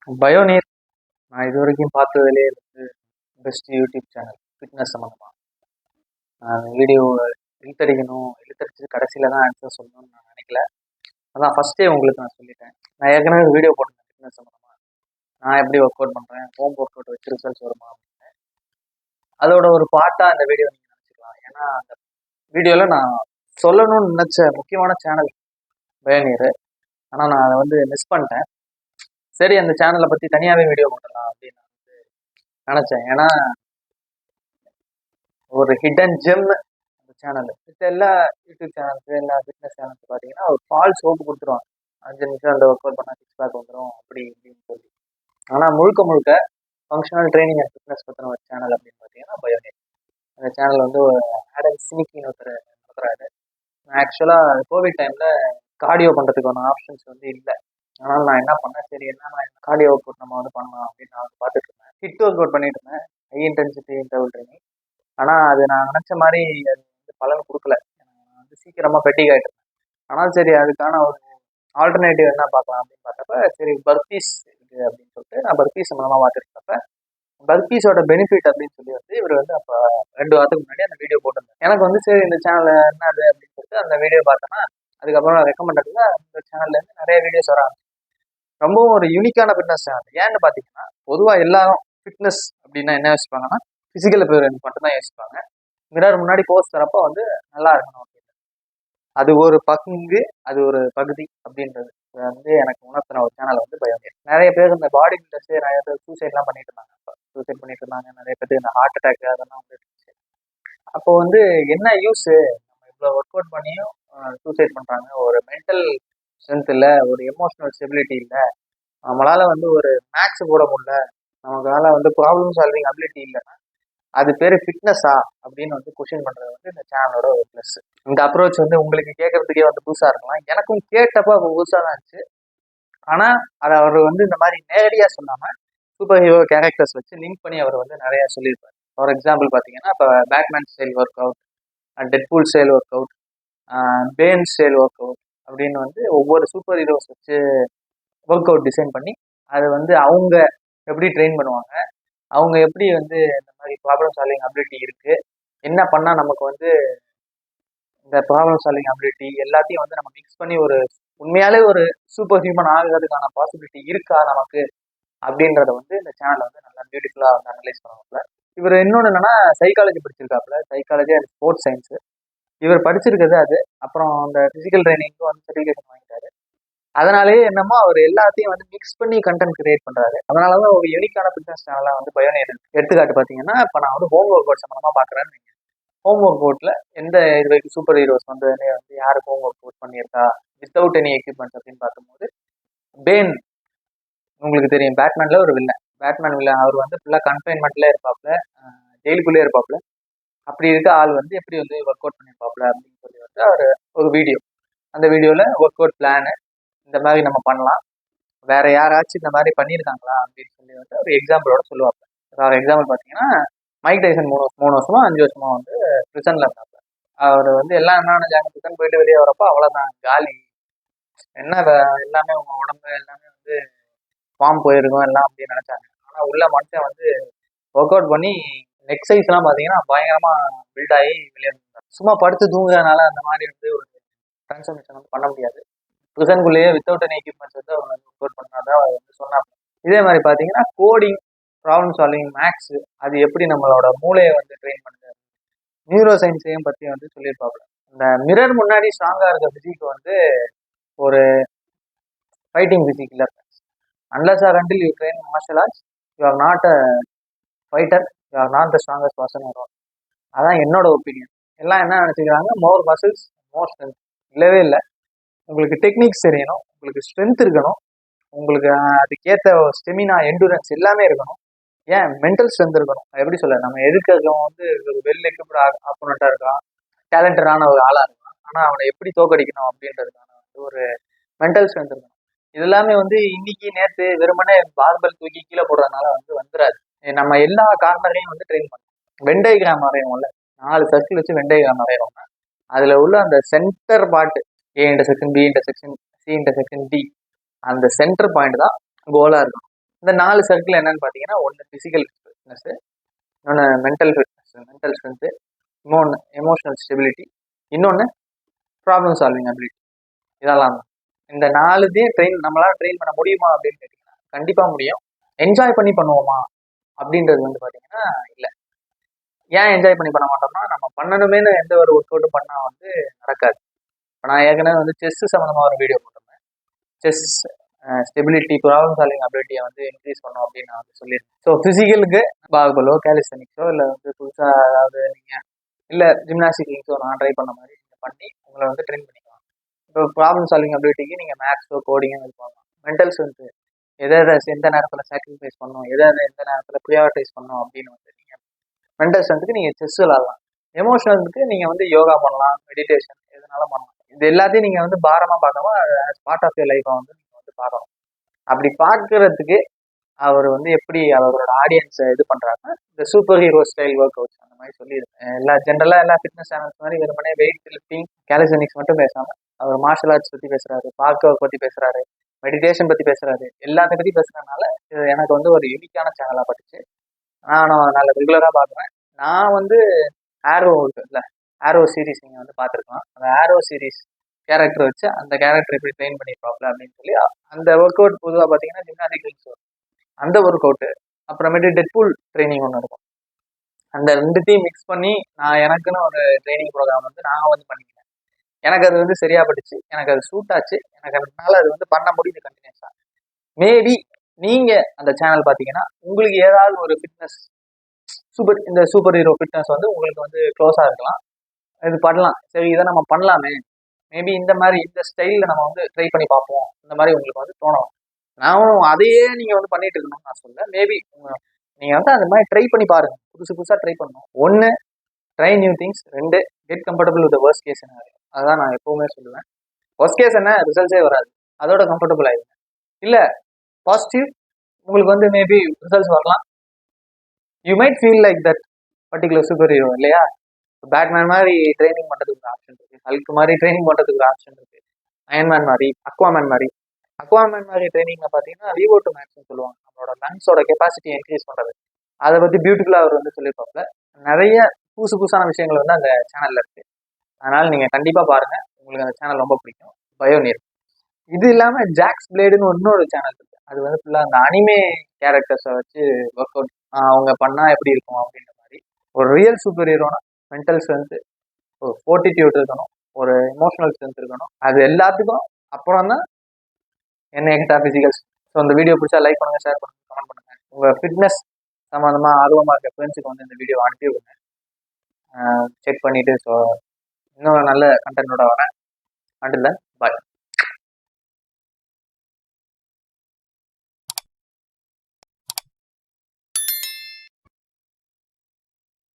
பயோநீர் நான் இது வரைக்கும் பார்த்ததுலேயே வந்து பெஸ்ட் யூடியூப் சேனல் ஃபிட்னஸ் சம்மந்தமாக. நான் வீடியோ இழுத்தடிச்சு கடைசியில் தான் ஆன்சர் சொல்லணும்னு நான் நினைக்கல. அதான் ஃபஸ்ட்டே உங்களுக்கு நான் சொல்லிட்டேன். நான் ஏற்கனவே வீடியோ போட்டிருந்தேன் ஃபிட்னஸ் சம்மந்தமாக. நான் எப்படி ஒர்க் அவுட் பண்ணுறேன், ஹோம் ஒர்க் அவுட் வச்சு ரிசல்ட்ஸ் வருமா அப்படின்னு. அதோட ஒரு பார்ட்டாக இந்த வீடியோ நீங்கள் நினச்சிக்கலாம். ஏன்னா அந்த வீடியோவில் நான் சொல்லணும்னு நினச்ச முக்கியமான சேனல் பயோநீர். ஆனால் நான் அதை வந்து மிஸ் பண்ணிட்டேன். சரி, அந்த சேனலை பற்றி தனியாகவே வீடியோ போடலாம் அப்படின்னு நான் வந்து நினச்சேன். ஏன்னா ஒரு ஹிடன் ஜெம் அந்த சேனல். மத்த எல்லா யூடியூப் சேனல்ஸு, எல்லா ஃபிட்னஸ் சேனல்ஸ் பார்த்தீங்கன்னா ஒரு பால் சோப்பு கொடுத்துருவாங்க. 5 நிமிஷம் அந்த ஒர்க் அவுட் பண்ணால் 6 பேக் வந்துடும் அப்படி இப்படின்னு சொல்லி. ஆனால் முழுக்க முழுக்க ஃபங்க்ஷனல் ட்ரைனிங் அண்ட் ஃபிட்னஸ் பற்றின ஒரு சேனல் அப்படின்னு பார்த்தீங்கன்னா பயோநீர். அந்த சேனல் வந்து ஆடம் சினிக்கின்னு ஒருத்தர் நடத்துகிறாரு. ஆக்சுவலாக கோவிட் டைமில் கார்டியோ பண்ணுறதுக்கான ஆப்ஷன்ஸ் வந்து இல்லை. அதனால் நான் என்ன பண்ணேன், சரி என்ன கார்டியோ ஒர்க் அவுட் நம்ம வந்து பண்ணலாம் அப்படின்னு நான் வந்து பார்த்துட்டு இருந்தேன். ஹிட் ஒர்க் அவுட் பண்ணிட்டு இருந்தேன், ஹை இன்டென்சிட்டி இன்டர்வல் ட்ரைனிங். ஆனால் அது நான் நினச்ச மாதிரி அது வந்து பலன் கொடுக்கல. நான் வந்து சீக்கிரமாக ஃபெட்டிக் ஆகிட்டு இருந்தேன். ஆனால் சரி, அதுக்கான ஒரு ஆல்டர்னேட்டிவ் என்ன பார்க்கலாம் அப்படின்னு பார்த்தப்ப சரி பர்பீஸ் இருக்குது அப்படின்னு சொல்லிட்டு நான் பர்பீஸ் மூலமாக பார்த்துருக்கப்ப பர்பீஸோட பெனிஃபிட் அப்படின்னு சொல்லி வந்து இவர் வந்து அப்போ 2 வாரத்துக்கு முன்னாடி அந்த வீடியோ போட்டிருந்தேன். எனக்கு வந்து சரி இந்த சேனல் என்னது அப்படின்னு சொல்லிட்டு அந்த வீடியோ பார்த்தேன்னா அதுக்கப்புறம் ரெக்கமெண்டட்ல இந்த சேனல்லேருந்து நிறைய வீடியோஸ் வராங்க. ரொம்பவும் ஒரு யூனிக்கான ஃபிட்னஸ் சேனல். ஏன்னு பார்த்தீங்கன்னா பொதுவாக எல்லாரும் ஃபிட்னஸ் அப்படின்னா என்ன யோசிப்பாங்கன்னா ஃபிசிக்கல் அப்பியரன்ஸ் மட்டும்தான் யோசிப்பாங்க. மிரர் முன்னாடி போஸ்ட் தரப்போ வந்து நல்லா இருக்கணும் அப்படின்னு. அது ஒரு பங்கு, அது ஒரு பகுதி அப்படின்றது வந்து எனக்கு உணர்த்தின ஒரு சேனல் வந்து பயோநீர். நிறைய பேர் இந்த பாடி பில்டர்ஸு நிறைய பேர் சூசைட்லாம் பண்ணிட்டு இருந்தாங்க. அப்போ சூசைட் பண்ணிட்டு இருந்தாங்க. நிறைய பேர் இந்த ஹார்ட் அட்டாக் அதெல்லாம் வந்துட்டு இருந்துச்சு. அப்போ வந்து என்ன யூஸு, நம்ம இவ்வளோ ஒர்க் அவுட் பண்ணியும் சூசைட் பண்ணுறாங்க. ஒரு மென்டல் ஸ்ட்ரென்த் இல்லை, ஒரு எமோஷனல் ஸ்டெபிலிட்டி இல்லை, நம்மளால் வந்து ஒரு மேக்ஸ் போட முடியல, நமக்கால வந்து ப்ராப்ளம் சால்விங் அபிலிட்டி இல்லைன்னா அது பேர் ஃபிட்னஸா அப்படின்னு வந்து கொஸ்டின் பண்ணுறது வந்து இந்த சேனலோட ஒரு ப்ளஸ். இந்த அப்ரோச் வந்து உங்களுக்கு கேட்கறதுக்கே வந்து புதுசாக இருக்கலாம். எனக்கும் கேட்டப்போ அப்போ புதுசாக தான் இருந்துச்சு. ஆனால் அதை அவர் வந்து இந்த மாதிரி நேரடியாக சொல்லாமல் சூப்பர் ஹீரோ கேரக்டர்ஸ் வச்சு லிங்க் பண்ணி அவர் வந்து நிறையா சொல்லியிருப்பார். ஃபார் எக்ஸாம்பிள் பார்த்தீங்கன்னா இப்போ Batman style work out, Deadpool style work out, Bane style work out அப்படின்னு வந்து ஒவ்வொரு சூப்பர் ஹீரோஸ் வச்சு ஒர்க் அவுட் டிசைன் பண்ணி அதை வந்து அவங்க எப்படி ட்ரெயின் பண்ணுவாங்க, அவங்க எப்படி வந்து இந்த மாதிரி ப்ராப்ளம் சால்விங் அபிலிட்டி இருக்குது, என்ன பண்ணால் நமக்கு வந்து இந்த ப்ராப்ளம் சால்விங் அபிலிட்டி எல்லாத்தையும் வந்து நம்ம மிக்ஸ் பண்ணி ஒரு உண்மையாலே ஒரு சூப்பர் ஹியூமன் ஆகிறதுக்கான பாசிபிலிட்டி இருக்கா நமக்கு அப்படின்றத வந்து இந்த சேனலை வந்து நல்லா பியூட்டிஃபுல்லாக வந்து அனலைஸ் பண்ணுவாப்புல. இவர் இன்னொன்று என்னன்னா சைக்காலஜி படிச்சிருக்காப்புல, சைக்காலஜி அண்ட் ஸ்போர்ட்ஸ் சயின்ஸு. இவர் படிச்சிருக்கிறது அது. அப்புறம் அந்த ஃபிசிக்கல் ட்ரைனிங்க்கும் வந்து சர்டிஃபிகேஷன் வாங்கிட்டாரு. அதனாலேயே என்னமோ அவர் எல்லாத்தையும் வந்து மிக்ஸ் பண்ணி கண்டென்ட் கிரியேட் பண்றாரு. அதனாலதான் ஒரு யூனிக்கான ஃபிட்னஸ் சேனலா வந்து பயோநீர். எடுத்துக்காட்டு பார்த்தீங்கன்னா இப்போ நான் வந்து ஹோம் ஒர்க் அவுட் சம்பந்தமா பார்க்குறேன்னு. ஹோம் ஒர்க் அவுட்ல எந்த இது வரைக்கும் சூப்பர் ஹீரோஸ் வந்து யாருக்கு ஹோம் ஒர்க் அவுட் பண்ணியிருக்கா வித்தவுட் எனி எக்யூப்மெண்ட்ஸ் அப்படின்னு பார்க்கும்போது பேன் உங்களுக்கு தெரியும், பேட்மேன்ல ஒரு வில்லன். பேட்மேன் வில்லன் அவர் வந்து ஃபுல்லாக கன்ஃபைன்மெண்ட்ல இருப்பாப்புல, ஜெயிலுக்குள்ளே இருப்பாப்புல. அப்படி இருக்க ஆள் வந்து எப்படி வந்து ஒர்க் அவுட் பண்ணியிருப்பாப்புல அப்படின்னு சொல்லி வந்து அவர் ஒரு வீடியோ, அந்த வீடியோவில் ஒர்க் அவுட் பிளானு இந்த மாதிரி நம்ம பண்ணலாம், வேற யாராச்சும் இந்த மாதிரி பண்ணியிருக்காங்களா அப்படின்னு சொல்லி வந்து ஒரு எக்ஸாம்பிளோட சொல்லுவாங்க. ஃபார் எக்ஸாம்பிள் பார்த்தீங்கன்னா மைக் டைசன் 3 வருஷமா 5 வருஷமா வந்து பிரிசன்ல இருந்தாங்க. அவர் வந்து எல்லாம் என்ன நினைச்சாங்க, பிரிசன் போயிட்டு வெளியே வரப்போ அவ்வளோதான் காலி, என்ன எல்லாமே உங்க உடம்பு எல்லாமே வந்து ஃபார்ம் போயிருக்கும் எல்லாம் அப்படின்னு நினைச்சாங்க. ஆனால் உள்ள மனுஷன் வந்து ஒர்க் அவுட் பண்ணி நெக் சைஸ்லாம் பார்த்தீங்கன்னா பயங்கரமா பில்ட் ஆகி வெளியே இருந்தாங்க. சும்மா படுத்து தூங்குறதுனால அந்த மாதிரி வந்து ஒரு டிரான்ஸ்ஃபர்மேஷன் வந்து பண்ண முடியாது. பிரிசனுக்குள்ளேயே வித்தவுட் எனி எக்யூப்மெண்ட்ஸ் வந்து அவர் வந்து ஒர்க் அவுட் பண்ணாதான் அவர் வந்து சொன்னாங்க. இதே மாதிரி பார்த்தீங்கன்னா கோடிங், ப்ராப்ளம் சால்விங், மேக்ஸ் அது எப்படி நம்மளோட மூளையை வந்து ட்ரெயின் பண்ணுது, நியூரோ சயின்ஸையும் பற்றி வந்து சொல்லியிருப்பாங்க. இந்த மிரர் முன்னாடி ஸ்ட்ராங்காக இருக்க ஃபிசிக் வந்து ஒரு ஃபைட்டிங் ஃபிசிக் இல்லை. Unless or until you train martial arts you are not a fighter, you are not the strongest person வரும். அதான் என்னோட ஒப்பீனியன். எல்லாம் என்ன நினச்சிக்கிறாங்க, மோர் மசில்ஸ் மோர் ஸ்ட்ரென்த். இல்லவே இல்லை. உங்களுக்கு டெக்னிக்ஸ் தெரியணும், உங்களுக்கு ஸ்ட்ரென்த் இருக்கணும், உங்களுக்கு அதுக்கேற்ற ஸ்டெமினா எண்டூரன்ஸ் எல்லாமே இருக்கணும். ஏன் மென்டல் ஸ்ட்ரென்த் இருக்கணும். எப்படி சொல்ல, நம்ம எதிர்க்கிறவங்க வந்து ஒரு வெல் எக்யூப்டு ஆப்போனண்ட்டாக இருக்கான், டேலண்டடான ஒரு ஆளாக இருக்கான், ஆனால் அவனை எப்படி தோக்கடிக்கணும் அப்படின்றதுக்கான வந்து ஒரு மென்டல் ஸ்ட்ரென்த் இருக்கணும். இது எல்லாமே வந்து இன்னைக்கு நேற்று வெறுமனே பார்பல் தூக்கி கீழே போடுறதுனால வந்து வந்துடாது. நம்ம எல்லா கார்னரையும் வந்து ட்ரெயின் பண்ணணும். வெண்டைகிராம் வரையும்ல, 4 சர்க்கிள் வச்சு வெண்டைகிராம் வரையறோம்னா அதில் உள்ள அந்த centre part A intersection, B intersection, C intersection, D, அந்த சென்டர் பாயிண்ட் தான் கோலாக இருக்கும். இந்த 4 சர்க்கிள் என்னன்னு பார்த்தீங்கன்னா, ஒன்று ஃபிசிக்கல் ஃபிட்னஸ், இன்னொன்று மென்டல் ஃபிட்னஸ், மென்டல் ஸ்ட்ரென்த்து, இன்னொன்று எமோஷனல் ஸ்டெபிலிட்டி, இன்னொன்று ப்ராப்ளம் சால்விங் அபிலிட்டி. இதெல்லாம் தான். இந்த 4த்தையும் நம்மளால ட்ரெயின் பண்ண முடியுமா அப்படின்னு கேட்டிங்கன்னா கண்டிப்பாக முடியும். என்ஜாய் பண்ணி பண்ணுவோமா அப்படின்றது வந்து பார்த்தீங்கன்னா இல்லை. ஏன் என்ஜாய் பண்ணி பண்ண மாட்டோம்னா, நம்ம பண்ணணுமேனு எந்த ஒரு ஒர்க் அவுட்டும் பண்ணால் வந்து நடக்காது. இப்போ நான் ஏற்கனவே வந்து செஸ் சம்மந்தமாக ஒரு வீடியோ போட்டிருந்தேன். செஸ் ஸ்டெபிலிட்டி, ப்ராப்ளம் சால்விங் அபிலிட்டியை வந்து இன்க்ரீஸ் பண்ணோம் அப்படின்னு நான் வந்து சொல்லியிருக்கேன். ஸோ ஃபிசிக்கலுக்கு பாகுபலோ கேலிஸ்தனிக்ஸோ இல்லை வந்து புதுசாக அதாவது நீங்கள் இல்லை ஜிம்னாஸ்டிக்ஸோ நான் ட்ரை பண்ண மாதிரி நீங்கள் பண்ணி உங்களை வந்து ட்ரெயின் பண்ணிக்கலாம். இப்போ ப்ராப்ளம் சால்விங் அபிலிட்டிக்கு நீங்கள் மேத்ஸோ கோடிங்கோ இது பண்ணலாம். மென்டல் ஸ்ட்ரென்த்து எதை எந்த நேரத்தில் சாக்ரிஃபைஸ் பண்ணணும், எந்த நேரத்தில் ப்ரியாரிட்டைஸ் பண்ணணும் அப்படின்னு வந்து நீங்கள் மென்டல் ஸ்ட்ரென்த்துக்கு நீங்கள் செஸ் விளாடலாம். எமோஷனலுக்கு நீங்கள் வந்து யோகா பண்ணலாம், மெடிடேஷன் எதுனாலும் பண்ணலாம். இது எல்லாத்தையும் நீங்கள் வந்து பாரமாக பார்க்காம பார்ட் ஆஃப் யர் லைஃப்பை வந்து நீங்கள் வந்து பார்க்கணும். அப்படி பார்க்கறதுக்கு அவர் வந்து எப்படி அவரோட ஆடியன்ஸை இது பண்ணுறாங்கன்னா, இந்த super hero style work outs அந்த மாதிரி சொல்லியிருக்கேன். எல்லா ஜென்ரலாக எல்லா ஃபிட்னஸ் சேனல்ஸ் மாதிரி வெறுமனே வெயிட் லிஃப்டிங், கேலிஸ்தெனிக்ஸ் மட்டும் பேசாமல் அவர் மார்ஷல் ஆர்ட்ஸ் பற்றி பேசுகிறாரு, பார்க் ஒர்க் பற்றி பேசுகிறாரு, மெடிடேஷன் பற்றி பேசுகிறாரு. எல்லாத்த பற்றி பேசுகிறதுனால இது எனக்கு வந்து ஒரு யூனிக்கான சேனலாக பட்டுச்சு. நானும் நல்ல ரெகுலராக பார்க்குறேன். நான் வந்து ஆரோ இருக்குல்ல, ஆரோ சீரீஸ் நீங்கள் வந்து பார்த்துருக்கலாம். அந்த ஆரோ சீரீஸ் கேரக்டர் வச்சு அந்த கேரக்டர் எப்படி ட்ரெயின் பண்ணியிருப்பாப்ல அப்படின்னு சொல்லி அந்த ஒர்க் அவுட் பொதுவாக பார்த்தீங்கன்னா ஜிம்னாஸ்டிக்ஸ் அந்த ஒர்க் அவுட்டு, அப்புறமேட்டு டெட்பூல் ட்ரைனிங் ஒன்று இருக்கும். அந்த ரெண்டுத்தையும் மிக்ஸ் பண்ணி நான் எனக்குன்னு ஒரு ட்ரைனிங் ப்ரோக்ராம் வந்து நான் வந்து பண்ணிக்கிறேன். எனக்கு அது வந்து சரியா பட்டுச்சு, எனக்கு அது சூட் ஆச்சு, எனக்கு அதனால அது வந்து பண்ண முடியுது கண்டினியூஸாக. மேபி நீங்கள் அந்த சேனல் பார்த்தீங்கன்னா உங்களுக்கு ஏதாவது ஒரு ஃபிட்னஸ் இந்த சூப்பர் ஹீரோ ஃபிட்னஸ் வந்து உங்களுக்கு வந்து க்ளோஸாக இருக்கலாம். இது பண்ணலாம், சரி இதை நம்ம பண்ணலாமே, மேபி இந்த மாதிரி இந்த ஸ்டைலில் நம்ம வந்து ட்ரை பண்ணி பார்ப்போம், இந்த மாதிரி உங்களுக்கு வந்து தோணலாம். நானும் அதையே நீங்கள் வந்து பண்ணிட்டு இருக்கணும்னு நான் சொல்ல. மேபி நீங்கள் வந்து அந்த மாதிரி ட்ரை பண்ணி பாருங்க, புதுசாக ட்ரை பண்ணணும். 1 try new things, 2 get comfortable with worst case scenario. அதுதான் நான் எப்பவுமே சொல்லுவேன். வர்ஸ்ட் கேஸ் என்ன, ரிசல்ட்ஸே வராது, அதோட கம்ஃபர்டபுள் ஆகிடுங்க. இல்லை பாசிட்டிவ், உங்களுக்கு வந்து மேபி ரிசல்ட்ஸ் வரலாம். You might feel like that particular super hero இல்லையா. பேட்மேன் மாதிரி ட்ரைனிங் பண்ணுறதுக்கு ஒரு ஆப்ஷன் இருக்குது, ஹல்க் மாதிரி ட்ரைனிங் பண்ணுறதுக்கு ஒரு ஆப்ஷன் இருக்குது, அயன்மேன் மாதிரி, அக்வாமேன் மாதிரி ட்ரைனிங்கில் பார்த்தீங்கன்னா VO2 மேக்ஸ்னு சொல்லுவாங்க, நம்மளோட லங்ஸோட கெப்பாசிட்டி இன்க்ரீஸ் பண்ணுறது. அதை பற்றி பியூட்டிஃபுல்லாக அவர் வந்து சொல்லியிருப்பாங்க. நிறைய புதுசான விஷயங்கள் வந்து அந்த சேனலில் இருக்குது. அதனால் நீங்கள் கண்டிப்பாக பாருங்கள், உங்களுக்கு அந்த சேனல் ரொம்ப பிடிக்கும். பயோனியர். இது இல்லாமல் ஜாக்ஸ் பிளேடுன்னு இன்னொரு சேனல் இருக்குது. அது வந்து ஃபுல்லாக அந்த அனிமே கேரக்டர்ஸை வச்சு ஒர்க் அவுட் அவங்க பண்ணால் எப்படி இருக்கும் அப்படின்ற மாதிரி. ஒரு ரியல் சூப்பர் ஹீரோனா மென்டல் ஸ்ட்ரென்த்து, ஒரு ஃபோர்ட்டிடியூட் இருக்கணும், ஒரு எமோஷனல் ஸ்ட்ரென்த் இருக்கணும். அது எல்லாத்துக்கும் அப்புறம் தான் என்ன கேட்டால் ஃபிசிக்கல். ஸோ இந்த வீடியோ பிடிச்சா லைக் பண்ணுங்கள், ஷேர் பண்ணுங்கள், கமெண்ட் பண்ணுங்கள். உங்கள் ஃபிட்னஸ் சம்மந்தமாக ஆர்வமாக இருக்க ஃப்ரெண்ட்ஸுக்கு வந்து இந்த வீடியோ அனுப்பி விடுங்க. செக் பண்ணிவிட்டு ஸோ இன்னும் நல்ல கண்டென்ட்டோட வரேன். Until then